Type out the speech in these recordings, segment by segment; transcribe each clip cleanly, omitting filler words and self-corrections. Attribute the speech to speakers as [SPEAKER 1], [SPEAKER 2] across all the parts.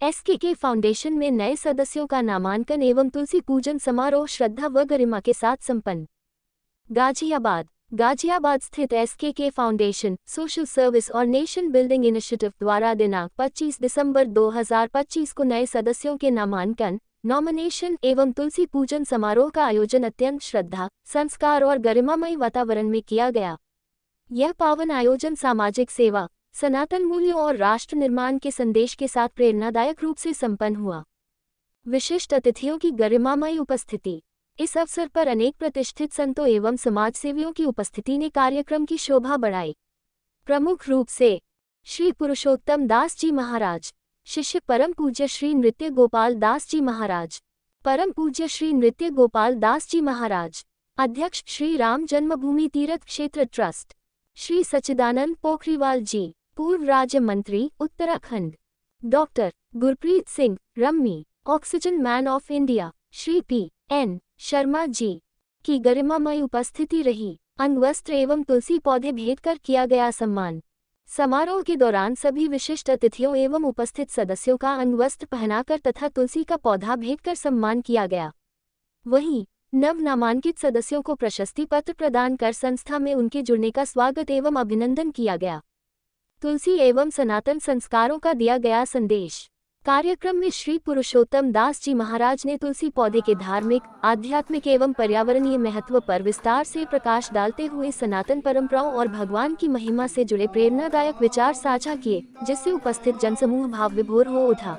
[SPEAKER 1] SKK foundation में नए सदस्यों का नामांकन एवं तुलसी पूजन समारोह श्रद्धा व गरिमा के साथ संपन्न। गाजियाबाद स्थित एसकेके फाउंडेशन सोशल सर्विस और नेशन बिल्डिंग इनिशिएटिव द्वारा दिनांक 25 दिसंबर 2025 को नए सदस्यों के नामांकन, नॉमिनेशन एवं तुलसी पूजन समारोह का आयोजन अत्यंत श्रद्धा, संस्कार और गरिमामय वातावरण में किया गया। यह पावन आयोजन सामाजिक सेवा, सनातन मूल्यों और राष्ट्र निर्माण के संदेश के साथ प्रेरणादायक रूप से संपन्न हुआ। विशिष्ट अतिथियों की गरिमामय उपस्थिति। इस अवसर पर अनेक प्रतिष्ठित संतों एवं समाजसेवियों की उपस्थिति ने कार्यक्रम की शोभा बढ़ाई। प्रमुख रूप से श्री पुरुषोत्तम दास जी महाराज, शिष्य परम पूज्य श्री नृत्य गोपाल दास जी महाराज, परम पूज्य श्री नृत्य गोपाल दास जी महाराज, अध्यक्ष श्री राम जन्मभूमि तीर्थ क्षेत्र ट्रस्ट, श्री सच्चिदानंद पोखरीवाल जी, पूर्व राज्य मंत्री Uttarakhand, doctor Gurpreet Singh Rammi, oxygen man of India, Shri P.N. Sharma ji की गरिमामय उपस्थिति रही। अंगवस्त्र एवं तुलसी पौधे भेंट कर किया गया सम्मान। समारोह के दौरान सभी विशिष्ट अतिथियों एवं उपस्थित सदस्यों का अंगवस्त्र पहनाकर तथा तुलसी का पौधा भेंट कर सम्मान किया गया। वहीं नव नामांकित सदस्यों को प्रशस्ति पत्र प्रदान कर संस्था में उनके जुड़ने का स्वागत एवं अभिनंदन किया गया। तुलसी एवं सनातन संस्कारों का दिया गया संदेश। कार्यक्रम में श्री पुरुषोत्तम दास जी महाराज ने तुलसी पौधे के धार्मिक, आध्यात्मिक एवं पर्यावरणीय महत्व पर विस्तार से प्रकाश डालते हुए सनातन परंपराओं और भगवान की महिमा से जुड़े प्रेरणादायक विचार साझा किए, जिससे उपस्थित जनसमूह भाव विभोर हो उठा।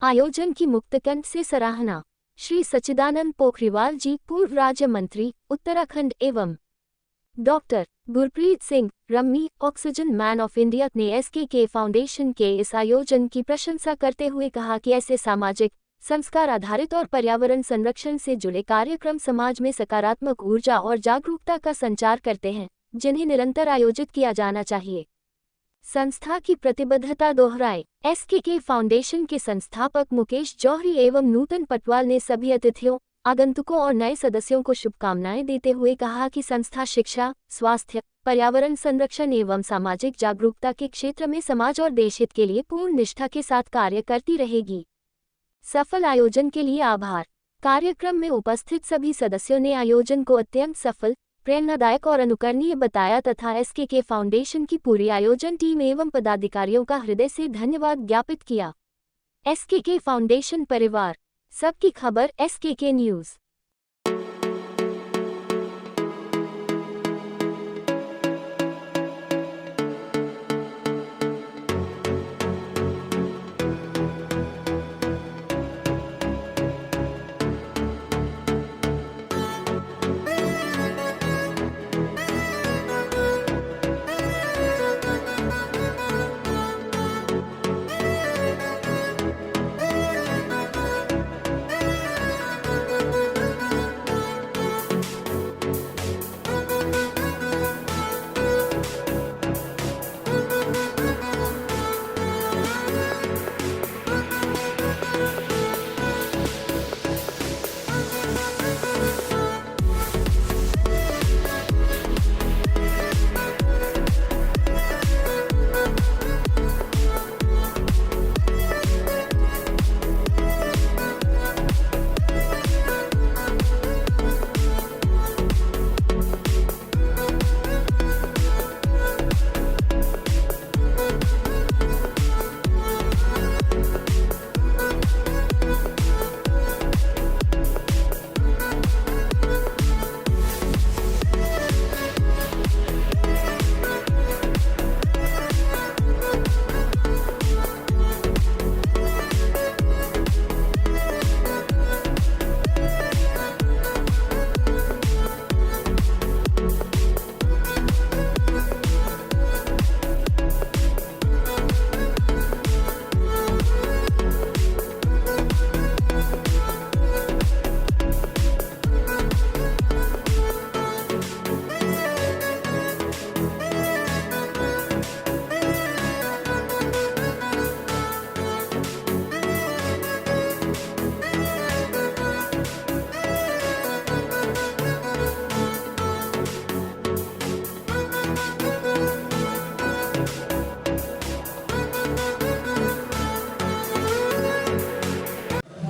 [SPEAKER 1] आयोजन की मुक्तकंठ से सराहना। श्री सच्चिदानंद पोखरीवाल जी, पूर्व राज्य मंत्री उत्तराखंड एवं doctor Gurpreet Singh Rammi, oxygen man of India ने एसकेके फाउंडेशन के इस आयोजन की प्रशंसा करते हुए कहा कि ऐसे सामाजिक, संस्कार आधारित और पर्यावरण संरक्षण से जुड़े कार्यक्रम समाज में सकारात्मक ऊर्जा और जागरूकता का संचार करते हैं, जिन्हें निरंतर आयोजित किया जाना चाहिए। संस्था की प्रतिबद्धता दोहराए। एसकेके फाउंडेशन के संस्थापक मुकेश जौहरी एवं नूतन पटवाल ने सभी अतिथियों, आगंतुकों और नए सदस्यों को शुभकामनाएं देते हुए कहा कि संस्था शिक्षा, स्वास्थ्य, पर्यावरण संरक्षण एवं सामाजिक जागरूकता के क्षेत्र में समाज और देश हित के लिए पूर्ण निष्ठा के साथ कार्य करती रहेगी। सफल आयोजन के लिए आभार। कार्यक्रम में उपस्थित सभी सदस्यों ने आयोजन को अत्यंत सफल, प्रेरणादायक और अनुकरणीय बताया तथा एसकेके फाउंडेशन की पूरी आयोजन टीम एवं पदाधिकारियों का हृदय से धन्यवाद ज्ञापित किया। एसकेके फाउंडेशन परिवार, सबकी खबर एसकेके न्यूज़।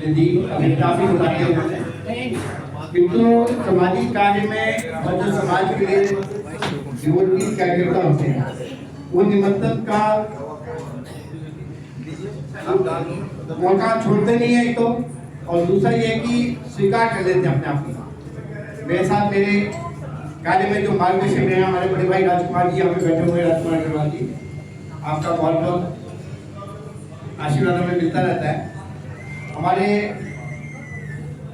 [SPEAKER 2] यदि अभिनेता भी बुलाते हैं, किंतु सामाजिक कार्य में और जो समाज के लिए डिवोटी कार्यकर्ता होते हैं वो निमंत्रण का मौका छोड़ते नहीं है, तो और दूसरा ये कि स्वीकार कर लेते हैं अपने आप को। मेरे साथ मेरे कार्य में जो मार्गदर्शक रहे हैं हमारे बड़े भाई राजकुमार जी यहाँ पे बैठे हुए, राजकुमार अग्रवाल जी, आपका बहुत बहुत आशीर्वाद हमें मिलता रहता है। हमारे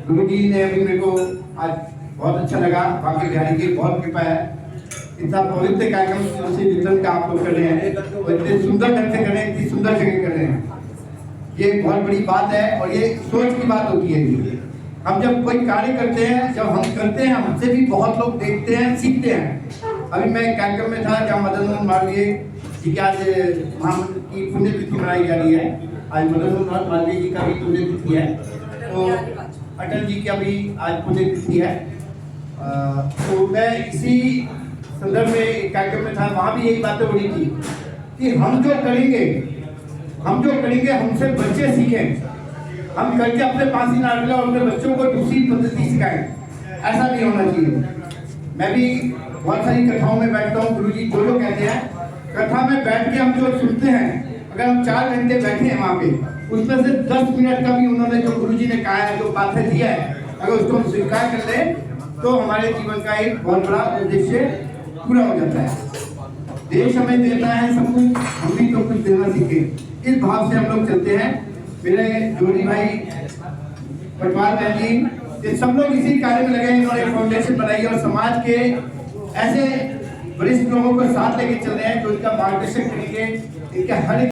[SPEAKER 2] गुरु जी ने अभी मेरे को आज बहुत अच्छा लगा, बाकी बिहारी की बहुत कृपा है, इतना पवित्र कार्यक्रम तुलसी वितरण का आप लोग कर रहे हैं और इतने सुंदर ढंग से कर रहे हैं, इतनी सुंदर जगह कर रहे हैं, ये बहुत बड़ी बात है और ये सोच की बात होती है। हम जब कोई कार्य करते हैं, जब हम करते हैं, हमसे भी बहुत लोग देखते हैं, सीखते हैं। अभी मैं कार्यक्रम में था जहाँ मदन मोहन मालवीय जी की आज की पुण्यतिथि मनाई जा रही है। आज मदन मोहन मालवीय जी का भी पुण्यतिथि है, तो अटल जी की भी आज पुण्यतिथि है। तो मैं इसी संदर्भ में कार्यक्रम में था, वहाँ भी यही बातें हो रही थी कि हम जो करेंगे हमसे बच्चे सीखें, हम करके अपने पास ही ना रखें और अपने बच्चों को दूसरी पद्धति सिखाएं, ऐसा नहीं होना चाहिए। मैं भी बहुत सारी कथाओं में बैठता हूँ, गुरुजी जो जो कहते हैं, कथा में बैठ के हम जो सुनते हैं, अगर हम 4 घंटे बैठे हैं वहाँ पे, उसमें से 10 मिनट का भी उन्होंने जो गुरुजी ने कहा है, जो बातें दिया है, अगर उसको हम स्वीकार कर ले तो हमारे जीवन का एक बहुत बड़ा उद्देश्य पूरा हो जाता है। देश हमें देता है सब कुछ, हम भी तो कुछ देना सीखे, इस भाव से हम लोग चलते हैं। मेरे जोड़ी भाई पटवार बहन जी, ये सब लोग इसी कार्य में लगे हैं, इन्होंने फाउंडेशन बनाई है और समाज के ऐसे वरिष्ठ लोगों को साथ लेके चल रहे हैं जो इनका मार्गदर्शन करेंगे, इनके हर एक।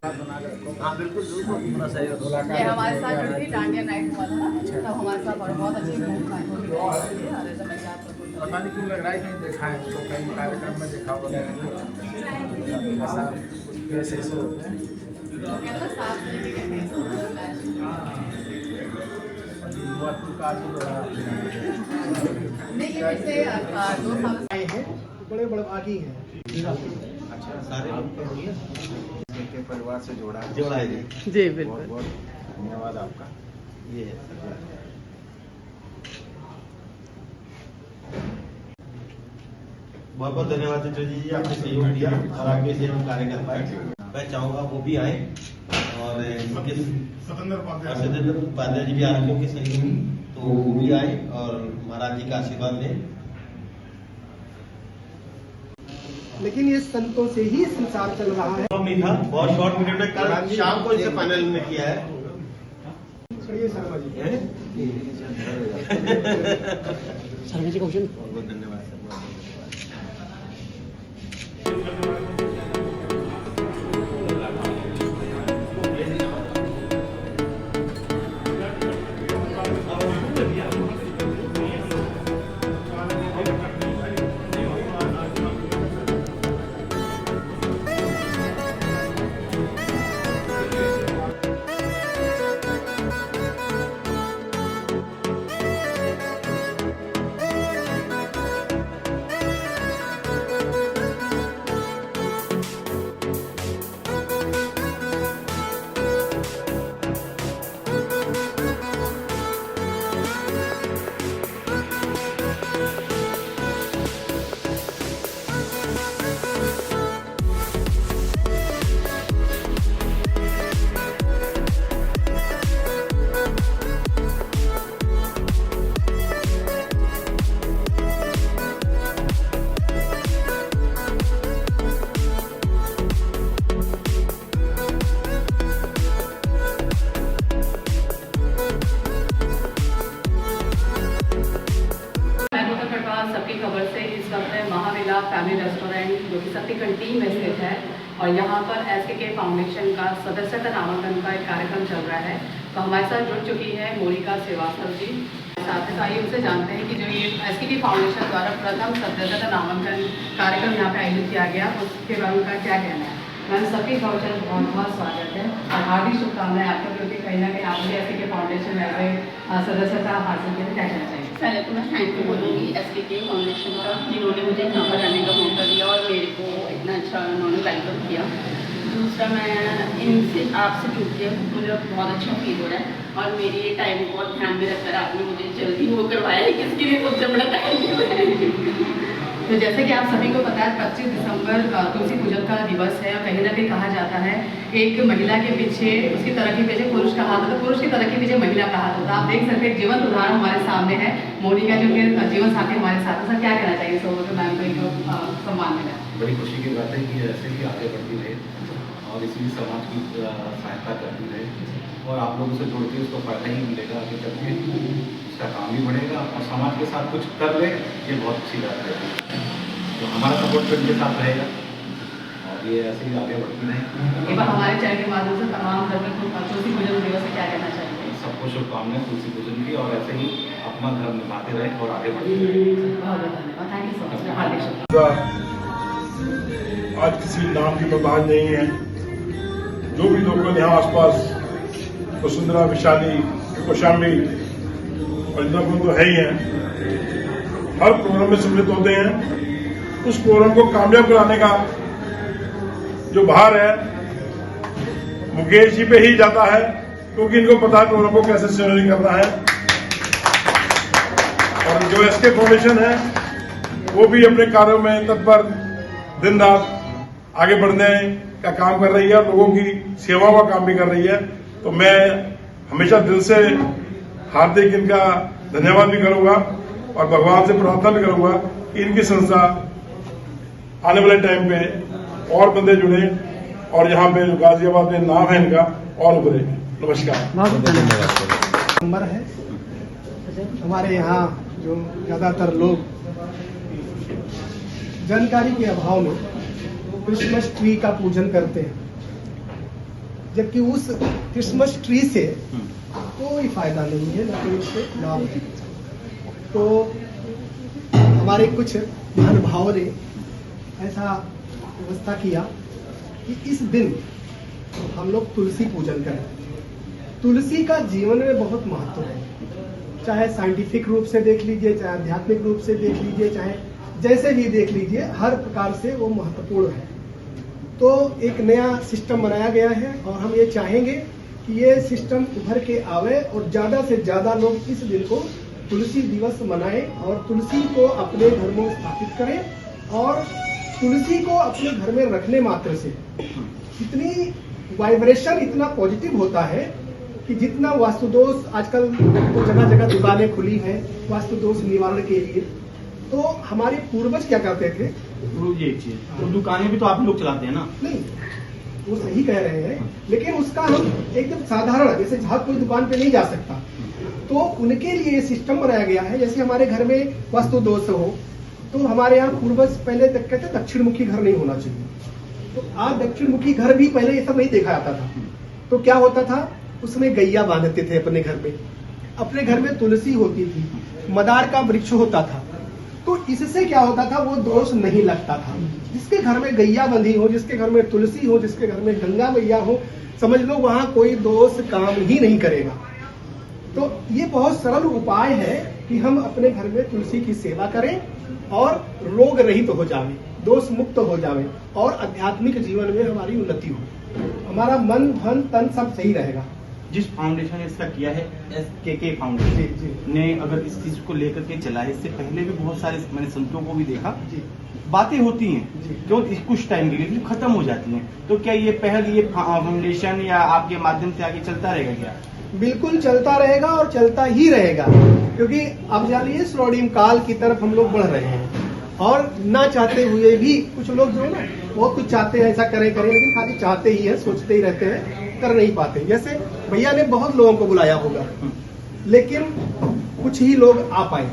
[SPEAKER 3] ये हमारे साथ जुड़ी थी, डांडिया नाइट हुआ था, तब हमारे साथ बहुत अच्छी
[SPEAKER 4] पता नहीं क्यों लग रहा है कि देखा है, तो कई कार्यक्रम में देखा होगा ऐसे होते हैं। बड़े बड़े आगे हैं।
[SPEAKER 5] अच्छा, सारे के परिवार से जोड़ा है जी।
[SPEAKER 3] जी बिल्कुल,
[SPEAKER 5] बहुत धन्यवाद आपका। ये है बहुत बहुत धन्यवाद चित्र जी, आपने सहयोग दिया और आगे से हम कार्य कर पाए। मैं चाहूँगा वो भी आए और सत्येंद्र उपाध्याय जी भी आ रहे हैं उनके सहयोगी, तो वो भी आए और महाराज जी का आशीर्वाद लें।
[SPEAKER 4] लेकिन ये संतों से ही संसार चल रहा है।
[SPEAKER 5] नहीं था, बहुत शॉर्ट पीरियड में कल शाम को इसे फाइनल में किया है।
[SPEAKER 4] शर्मा जी
[SPEAKER 5] बहुत बहुत धन्यवाद सर।
[SPEAKER 3] सबकी खबर से इस वक्त महाविला फैमिली रेस्टोरेंट जो कि शक्ति कंटीन में स्थित है और यहाँ पर SKK फाउंडेशन का सदस्यता नामांकन का एक कार्यक्रम चल रहा है। तो हमारे साथ जुड़ चुकी है मोनिका श्रीवास्तव जी। साथ ही आइए उनसे जानते हैं कि जो ये SKK फाउंडेशन द्वारा प्रथम सदस्यता नामांकन कार्यक्रम यहाँ पे आयोजित किया गया, उसके बारे में उनका क्या कहना है। मैम सबकी खबर बहुत बहुत स्वागत है और हार्दिक शुभकामनाएं आपको, क्योंकि कहीं ना कहीं आपने SKK फाउंडेशन में सदस्यता हासिल की। क्या कहना चाहिए?
[SPEAKER 6] पहले तो मैं थैंक यू बोलूँगी SKK फाउंडेशन का, जिन्होंने मुझे यहाँ पर आने का मौका दिया और मेरे को इतना अच्छा उन्होंने वेलकम किया। दूसरा मैं इनसे आपसे जुड़ के मुझे बहुत अच्छा फील हो रहा है और मेरी टाइम को बहुत ध्यान में रखकर आपने मुझे जल्दी वो करवाया है, किसके लिए सबसे बड़ा टाइम।
[SPEAKER 3] तो जैसे कि आप सभी को पता है 25 दिसंबर तुलसी पूजन का दिवस है और कहीं ना कहीं कहा जाता है एक महिला के पीछे, उसकी तरक्की पीछे पुरुष का हाथ होता है, पुरुष की तरक्की पीछे महिला का हाथ होता है। आप देख सकते हैं जीवंत उदाहरण हमारे सामने है, मोनिका जो कि जीवन साथी हमारे साथ है। सर क्या कहना चाहिए सो तो मैम को जो सम्मान मिला?
[SPEAKER 7] बड़ी खुशी की बात है कि ऐसे ही आगे बढ़ती रहे और इसी समाज की सहायता करती रहे और आप लोगों से जुड़ के उसको फायदा ही मिलेगा आगे चल के, उसका काम भी बढ़ेगा और समाज के साथ कुछ कर ले, ये बहुत अच्छी बात है। तो हमारा सपोर्ट तो इनके साथ रहेगा और ये ऐसे ही आगे बढ़ती रहेगी।
[SPEAKER 3] एक बार हमारे चैनल के माध्यम से तमाम धर्म तुलसी पूजन दिवस से क्या कहना चाहिए?
[SPEAKER 7] सबको शुभकामनाएं तुलसी पूजन की और ऐसे ही अपना धर्म निभाते रहे और आगे बढ़ते रहे।
[SPEAKER 3] बहुत बहुत धन्यवाद, थैंक यू सो मच। हार्दिक
[SPEAKER 8] आज किसी नाम की बर्बाद नहीं है। जो भी लोग यहाँ आसपास वसुंधरा, विशाली, कौशाम्बी और इंद्रपुर तो है ही हैं, हर प्रोग्राम में सम्मिलित होते हैं। उस प्रोग्राम को कामयाब कराने का जो भार है मुकेश जी पे ही जाता है, क्योंकि इनको पता है प्रोग्राम को कैसे संचालित करना है। और जो एसके फाउंडेशन है वो भी अपने कार्यों में तत्पर दिन रात आगे बढ़ने का काम कर रही है और लोगों की सेवाओं का काम भी कर रही है। तो मैं हमेशा दिल से हार्दिक इनका धन्यवाद भी करूंगा और भगवान से प्रार्थना भी करूंगा कि इनकी संस्था आने वाले टाइम पे और बंदे जुड़े और यहाँ पे गाजियाबाद में नाम है इनका और उभरे। नमस्कार।
[SPEAKER 4] नंबर है हमारे यहाँ जो ज्यादातर लोग जानकारी के अभाव में क्रिसमस ट्री का पूजन करते हैं, जबकि उस क्रिसमस ट्री से कोई फायदा नहीं है, न कोई उससे लाभ है। तो हमारे कुछ महानुभावों ने ऐसा व्यवस्था किया कि इस दिन हम लोग तुलसी पूजन करें। तुलसी का जीवन में बहुत महत्व है, चाहे साइंटिफिक रूप से देख लीजिए, चाहे आध्यात्मिक रूप से देख लीजिए, चाहे जैसे भी देख लीजिए, हर प्रकार से वो महत्वपूर्ण है। तो एक नया सिस्टम बनाया गया है और हम ये चाहेंगे कि ये सिस्टम उभर के आवे और ज्यादा से ज्यादा लोग इस दिन को तुलसी दिवस मनाएं और तुलसी को अपने घर में स्थापित करें। और तुलसी को अपने घर में रखने मात्र से इतनी वाइब्रेशन इतना पॉजिटिव होता है कि जितना वास्तुदोष आजकल तो जगह जगह दुकानें खुली हैं वास्तुदोष निवारण के लिए, तो हमारे पूर्वज क्या करते थे?
[SPEAKER 5] गुरु जी एक चीज, तो दुकानें भी तो आप लोग चलाते हैं ना?
[SPEAKER 4] नहीं, वो सही कह रहे हैं, लेकिन उसका हम एकदम साधारण, जैसे जहाँ कोई दुकान पे नहीं जा सकता, तो उनके लिए सिस्टम बनाया गया है। जैसे हमारे घर में वास्तु दोष हो, तो हमारे यहाँ पूर्वज पहले तक कहते दक्षिण मुखी घर नहीं होना चाहिए। तो आज दक्षिण मुखी घर भी पहले ये सब नहीं देखा जाता था। तो क्या होता था, उसमें गैया बांधते थे अपने घर में, अपने घर में तुलसी होती थी, मदार का वृक्ष होता था। तो इससे क्या होता था, वो दोष नहीं लगता था। जिसके घर में गैया बंधी हो, जिसके घर में तुलसी हो, जिसके घर में गंगा मैया हो, समझ लो वहां कोई दोष काम ही नहीं करेगा। तो ये बहुत सरल उपाय है कि हम अपने घर में तुलसी की सेवा करें और रोग रहित हो जावे, दोष मुक्त हो जावे और आध्यात्मिक जीवन में हमारी उन्नति हो, हमारा मन धन तन सब सही रहेगा।
[SPEAKER 5] जिस फाउंडेशन ने इसका किया है SKK फाउंडेशन ने, अगर इस चीज को लेकर के चला है, इससे पहले भी बहुत सारे मैंने संतों को भी देखा, बातें होती हैं जो कुछ टाइम के लिए खत्म हो जाती हैं। तो क्या ये पहल, ये फाउंडेशन या आपके माध्यम से आगे चलता रहेगा क्या?
[SPEAKER 4] बिल्कुल चलता रहेगा और चलता ही रहेगा, क्योंकि अब जानिए स्वर्णिम काल की तरफ हम लोग बढ़ रहे हैं और ना चाहते हुए भी कुछ लोग जो है ना बहुत कुछ चाहते हैं, ऐसा करें, लेकिन खाली चाहते ही है, सोचते ही रहते हैं, कर नहीं पाते। जैसे भैया ने बहुत लोगों को बुलाया होगा, लेकिन कुछ ही लोग आ पाए।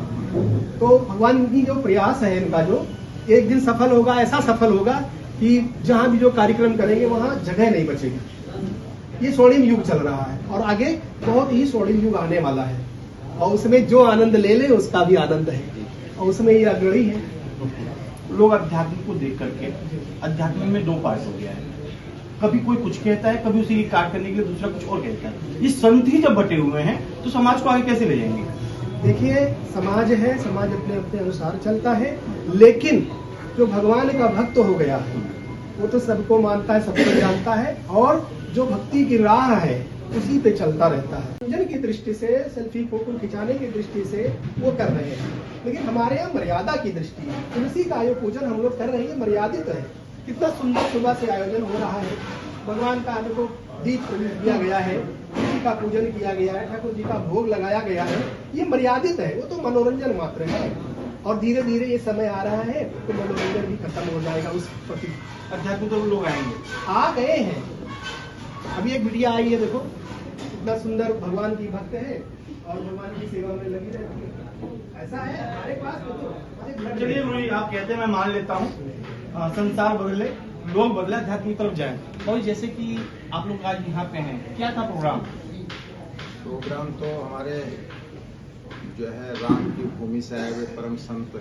[SPEAKER 4] तो भगवान की जो प्रयास है इनका, जो एक दिन सफल होगा, ऐसा सफल होगा कि जहां भी जो कार्यक्रम करेंगे वहां जगह नहीं बचेगी। ये स्वर्णिम युग चल रहा है और आगे बहुत ही स्वर्णिम युग आने वाला है और उसमें जो आनंद ले ले उसका भी आनंद है और उसमें ये अग्रणी है।
[SPEAKER 5] लोग अध्यात्म को देख करके, अध्यात्म में दो पार्ट हो गया है, कभी कोई कुछ कहता है, कभी उसी की कार करने के लिए दूसरा कुछ और कहता है। ये संत ही जब बटे हुए हैं तो समाज को आगे कैसे ले जाएंगे?
[SPEAKER 4] देखिए, समाज है, समाज अपने अपने अनुसार चलता है, लेकिन जो भगवान का भक्त हो गया है वो तो सबको मानता है, सबको जानता है, और जो भक्ति की राह है उसी पे चलता रहता है। मनोरंजन की दृष्टि से, सेल्फी फोटो खिंचाने की दृष्टि से वो कर रहे हैं, लेकिन हमारे यहाँ मर्यादा की दृष्टि है। तुलसी का आयो पूजन हम लोग कर रहे हैं, मर्यादित है। कितना सुंदर सुबह से आयोजन हो रहा है, भगवान का देखो दीप दिया गया है, तुलसी का पूजन किया गया है, ठाकुर जी का भोग लगाया गया है, ये मर्यादित है, वो तो मनोरंजन मात्र है। और धीरे धीरे ये समय आ रहा है तो मनोरंजन भी खत्म हो जाएगा उस प्रति।
[SPEAKER 5] अध्यात्म तो लोग आएंगे,
[SPEAKER 4] आ गए हैं। अभी एक बिटिया आई है, देखो इतना सुंदर, भगवान की भक्त है और भगवान की सेवा में लगी रहती है। ऐसा है हमारे पास। तो
[SPEAKER 5] चलिए गुरु जी, आप कहते हैं मैं मान लेता हूँ, संसार बदले, लोग बदले, अध्यात्म की तरफ जाए। और जैसे कि आप लोग आज यहाँ पे हैं, क्या था प्रोग्राम?
[SPEAKER 9] प्रोग्राम तो हमारे जो है राम की भूमि से आए हुए परम संत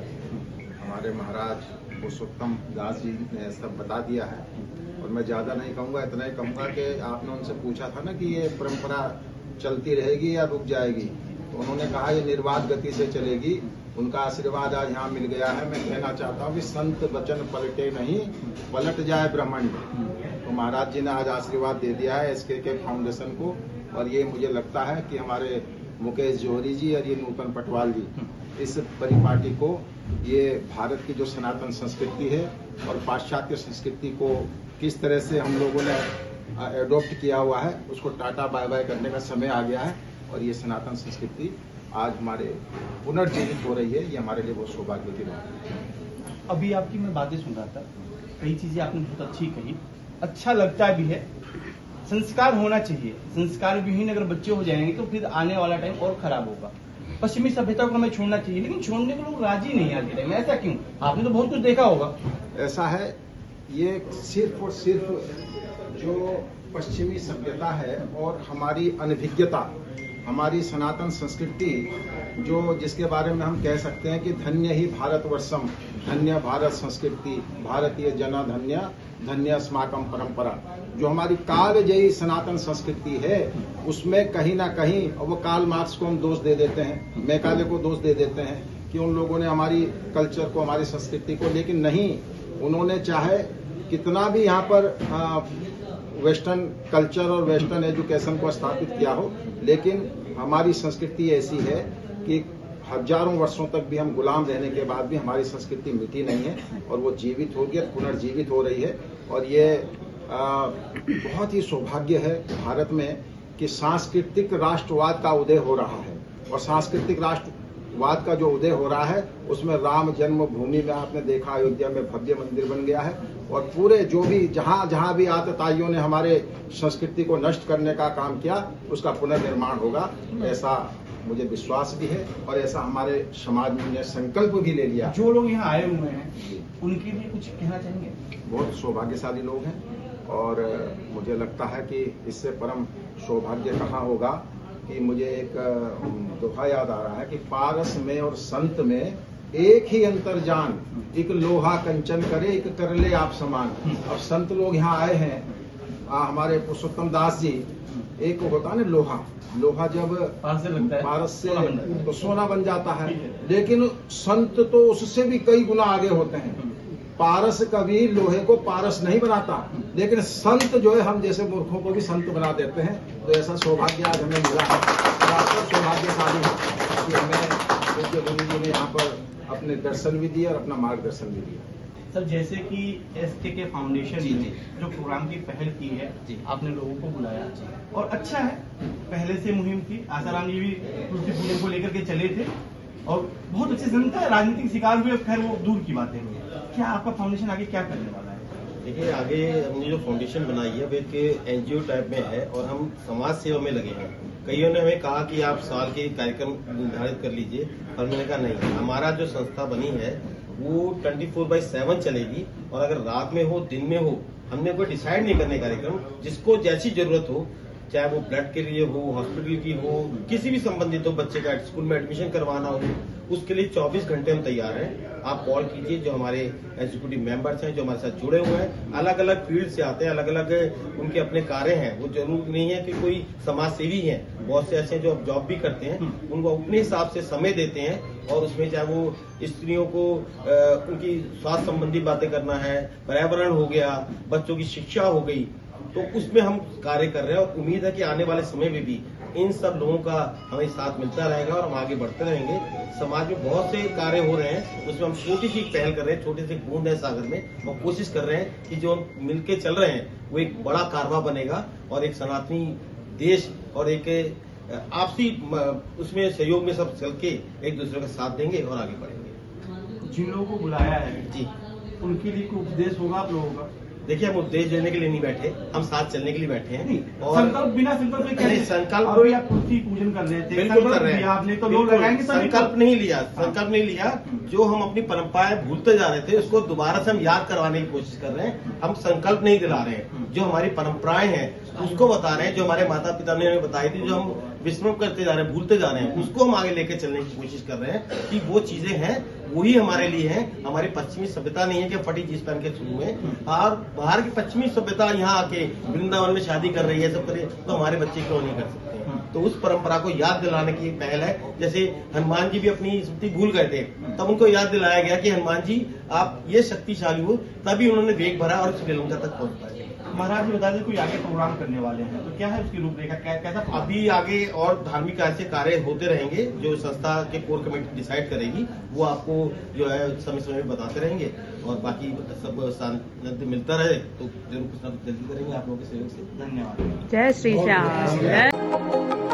[SPEAKER 9] हमारे महाराज पुरुषोत्तम दास जी ने सब बता दिया है, और मैं ज़्यादा नहीं कहूँगा, इतना ही कहूँगा कि आपने उनसे पूछा था ना कि ये परंपरा चलती रहेगी या रुक जाएगी, तो उन्होंने कहा ये निर्बाध गति से चलेगी। उनका आशीर्वाद आज यहाँ मिल गया है। मैं कहना चाहता हूँ कि संत वचन पलटे नहीं, पलट जाए ब्रह्मांड। तो महाराज जी ने आज आशीर्वाद दे दिया है SKK फाउंडेशन को, और ये मुझे लगता है कि हमारे मुकेश जौहरी जी और ये नूतन पटवाल जी इस परिपाटी को, ये भारत की जो सनातन संस्कृति है और पाश्चात्य संस्कृति को किस तरह से हम लोगों ने एडॉप्ट किया हुआ है, उसको टाटा बाय बाय करने का समय आ गया है। और ये सनातन संस्कृति आज हमारे पुनर्जीवित हो रही है, ये हमारे लिए बहुत सौभाग्य की बात है।
[SPEAKER 5] अभी आपकी मैं बातें सुन रहा था, कई चीजें आपने बहुत अच्छी कही, अच्छा लगता भी है। संस्कार होना चाहिए, संस्कार विहीन अगर बच्चे हो जाएंगे तो फिर आने वाला टाइम और खराब होगा। पश्चिमी सभ्यता को हमें छोड़ना चाहिए, लेकिन छोड़ने को लोग राजी नहीं आज के टाइम में। ऐसा क्यों? आपने तो बहुत कुछ देखा होगा।
[SPEAKER 9] ऐसा है, ये सिर्फ और सिर्फ जो पश्चिमी सभ्यता है और हमारी अनभिज्ञता, हमारी सनातन संस्कृति, जो जिसके बारे में हम कह सकते हैं कि धन्य ही भारतवर्षम, धन्य भारत संस्कृति, भारतीय जना धन्य, धन्य अस्माकम परंपरा, जो हमारी कालजयी सनातन संस्कृति है, उसमें कहीं ना कहीं, और वो कार्ल मार्क्स को हम दोष दे देते हैं, मैकाले को दोष दे देते हैं कि उन लोगों ने हमारी कल्चर को, हमारी संस्कृति को, लेकिन नहीं, उन्होंने चाहे कितना भी यहाँ पर वेस्टर्न कल्चर और वेस्टर्न एजुकेशन को स्थापित किया हो, लेकिन हमारी संस्कृति ऐसी है कि हजारों वर्षों तक भी हम गुलाम रहने के बाद भी हमारी संस्कृति मिटी नहीं है, और वो जीवित होगी, पुनर्जीवित हो रही है। और ये बहुत ही सौभाग्य है भारत में कि सांस्कृतिक राष्ट्रवाद का उदय हो रहा है, और सांस्कृतिक राष्ट्रवाद का जो उदय हो रहा है उसमें राम जन्मभूमि में आपने देखा, अयोध्या में भव्य मंदिर बन गया है, और पूरे जो भी जहां भी आतताइयों ने हमारे संस्कृति को नष्ट करने का काम किया, उसका पुनर्निर्माण होगा, ऐसा मुझे विश्वास भी है, और ऐसा हमारे समाज में संकल्प भी ले लिया।
[SPEAKER 5] जो लोग यहाँ आए हुए हैं उनके लिए कुछ कहना चाहेंगे?
[SPEAKER 9] बहुत सौभाग्यशाली लोग हैं, और मुझे लगता है कि इससे परम सौभाग्य कहाँ होगा कि मुझे एक दोहा याद आ रहा है कि पारस में और संत में एक ही अंतर जान, एक लोहा कंचन करे, एक कर ले आप समान। अब संत लोग यहाँ आए हैं, हमारे पुरुषोत्तम दास जी, एक होता है ना लोहा जब पारस से तो सोना बन जाता है, लेकिन संत तो उससे भी कई गुना आगे होते हैं। पारस कभी लोहे को पारस नहीं बनाता, लेकिन संत जो है हम जैसे मूर्खों को भी संत बना देते हैं। तो ऐसा सौभाग्य आज हमें मिला है, सौभाग्यशाली है कि हमें पूज्य गुरु जी ने यहाँ पर अपने दर्शन भी दिए और अपना मार्गदर्शन भी दिया।
[SPEAKER 5] सर, जैसे कि SKK फाउंडेशन ने जो प्रोग्राम की पहल की है, आपने लोगों को बुलाया और अच्छा है, पहले से मुहिम थी। आसाराम जी भी तुलसी पूजन को लेकर के चले थे और बहुत अच्छे जनता है, राजनीतिक शिकार हुए, खैर वो दूर की बात है। क्या आपका फाउंडेशन आगे क्या करने वाला है?
[SPEAKER 10] देखिए, आगे हमने जो फाउंडेशन बनाई है वो एक NGO टाइप में है और हम समाज सेवा में लगे हैं। कईयों ने हमें कहा कि आप साल के कार्यक्रम निर्धारित कर लीजिए, पर मैंने कहा नहीं, हमारा जो संस्था बनी है वो 24/7 चलेगी, और अगर रात में हो दिन में हो, हमने कोई डिसाइड नहीं करने कार्यक्रम, जिसको जैसी जरूरत हो। चाहे वो ब्लड के लिए हो, हॉस्पिटल की हो, किसी भी संबंधित हो, बच्चे का स्कूल में एडमिशन करवाना हो, उसके लिए 24 घंटे हम तैयार हैं। आप कॉल कीजिए। जो हमारे एग्जीक्यूटिव मेंबर्स हैं, जो हमारे साथ जुड़े हुए हैं, अलग अलग फील्ड से आते हैं, अलग अलग उनके अपने कार्य हैं। वो जरूर नहीं है कि कोई समाज सेवी है, बहुत से ऐसे हैं जो जॉब भी करते हैं, उनको अपने हिसाब से समय देते हैं और उसमें चाहे वो स्त्रियों को उनकी स्वास्थ्य संबंधी बातें करना है, पर्यावरण हो गया, बच्चों की शिक्षा हो गई, तो उसमें हम कार्य कर रहे हैं और उम्मीद है कि आने वाले समय में भी इन सब लोगों का हमें साथ मिलता रहेगा और हम आगे बढ़ते रहेंगे। समाज में बहुत से कार्य हो रहे हैं, उसमें हम छोटी सी पहल कर रहे हैं, छोटे से बूंद है सागर में। हम कोशिश कर रहे हैं कि जो मिलके चल रहे हैं वो एक बड़ा कारवा बनेगा और एक सनातनी देश और एक आपसी उसमें सहयोग में सब चल के एक दूसरे का साथ देंगे और आगे बढ़ेंगे।
[SPEAKER 5] जिन लोगों को बुलाया है
[SPEAKER 10] जी,
[SPEAKER 5] उनके लिए कोई उपदेश होगा आप लोगों का?
[SPEAKER 10] देखिए, हम उपदेश देने के लिए नहीं बैठे, हम साथ चलने के लिए बैठे हैं।
[SPEAKER 5] और संकल्प बिना संकल्प
[SPEAKER 10] नहीं, संकल्प
[SPEAKER 5] अभी आप तुलसी पूजन कर रहे थे,
[SPEAKER 10] बिल्कुल कर रहे हैं।
[SPEAKER 5] आपने तो लोग लगाएंगे,
[SPEAKER 10] संकल्प नहीं लिया। जो हम अपनी परंपराएं भूलते जा रहे थे उसको दोबारा से हम याद करवाने की कोशिश कर रहे हैं। हम संकल्प नहीं दिला रहे हैं, जो हमारी परंपराएं हैं उसको बता रहे हैं, जो हमारे माता पिता ने हमें बताई थी, जो हम विस्मृत करते जा रहे हैं, भूलते जा रहे हैं, उसको हम आगे लेके चलने की कोशिश कर रहे हैं कि वो चीजें हैं वही हमारे लिए हैं। हमारी पश्चिमी सभ्यता नहीं है कि फटी जींस पहन के शुरू में, और बाहर की पश्चिमी सभ्यता यहाँ आके वृंदावन में शादी कर रही है, सब करे, तो हमारे बच्चे क्यों नहीं कर सकते? तो उस परंपरा को याद दिलाने की पहल है। जैसे हनुमान जी भी अपनी स्मृति भूल गए थे, तब उनको याद दिलाया गया कि हनुमान जी आप ये शक्तिशाली हो, तभी उन्होंने वेग भरा और श्रीलंका तक पहुंच पाए।
[SPEAKER 5] महाराज जी बता दें, कोई आगे प्रोग्राम करने वाले हैं तो क्या है उसकी रूपरेखा, कैसा?
[SPEAKER 10] अभी आगे और धार्मिक ऐसे कार्य होते रहेंगे जो संस्था के कोर कमेटी डिसाइड करेगी, वो आपको जो है समय समय में बताते रहेंगे और बाकी सब सानिध्य मिलता रहे तो जरूर कुछ ना कुछ जल्दी करेंगे आप लोगों के सहयोग से।
[SPEAKER 5] धन्यवाद।
[SPEAKER 11] जय श्री श्याम।